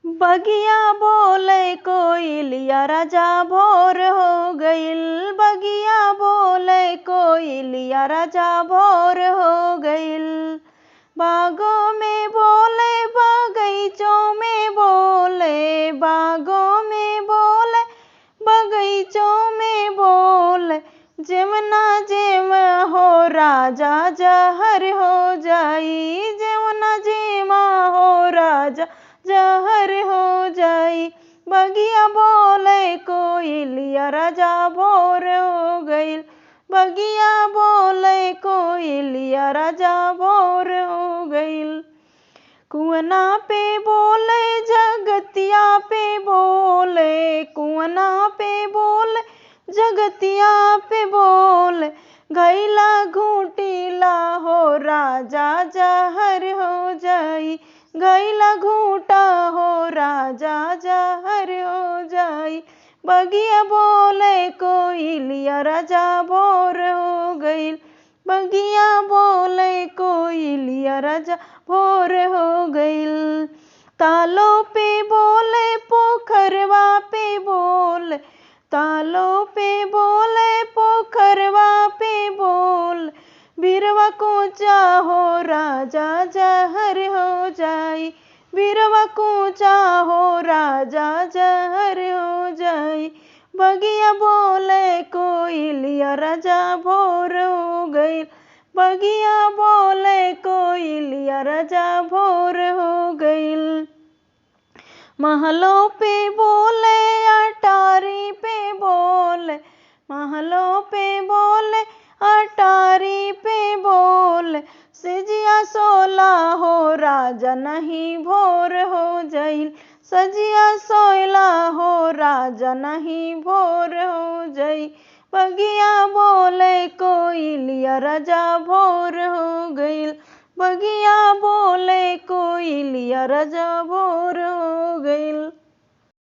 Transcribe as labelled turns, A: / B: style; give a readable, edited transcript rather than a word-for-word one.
A: बगिया बोले कोयलिया राजा भोर हो गइल। बगिया बोले कोयलिया राजा भोर हो गइल। बागों में बोले बगीचों में बोले, बागों में बोले बगीचों में बोले, जमुना जेम हो राजा जहर हो जाई, जमुना जेमा हो राजा जहर हो जाई। बगिया बोले कोयलिया राजा भोर हो गइल। बगिया बोले कोयलिया राजा भोर हो गइल। कुआना पे बोले जगतिया पे बोले, कुआना पे बोले जगतिया पे बोले, घैला घूटीला हो राजा जहर हो जाई, घैला घूटा हो राजा जहर हो जाई। बगिया बोले कोयलिया राजा भोर हो गइल। बगिया बोले कोयलिया राजा भोर हो गइल। तालों पे बोले पोखरवा पे बोले, तालों पे बोले पोखरवा पे बोले, बिरवा कूचा हो राजा जहर हो जाई, बिरवा कूचा हो राजा जहर हो जाई। बगिया बोले कोयलिया राजा भोर हो गइल। बगिया बोले कोयलिया राजा भोर हो गइल। महलों पे बोले अटारी पे बोले, महलों पे बोले अटारी पे बोले, सजिया सोला हो राजा नहीं भोर हो जाइल, सजिया सोला हो राजा नहीं भोर हो जाई। बगिया बोले कोयलिया राजा भोर हो गइल। बगिया बोले कोयलिया राजा भोर हो गइल।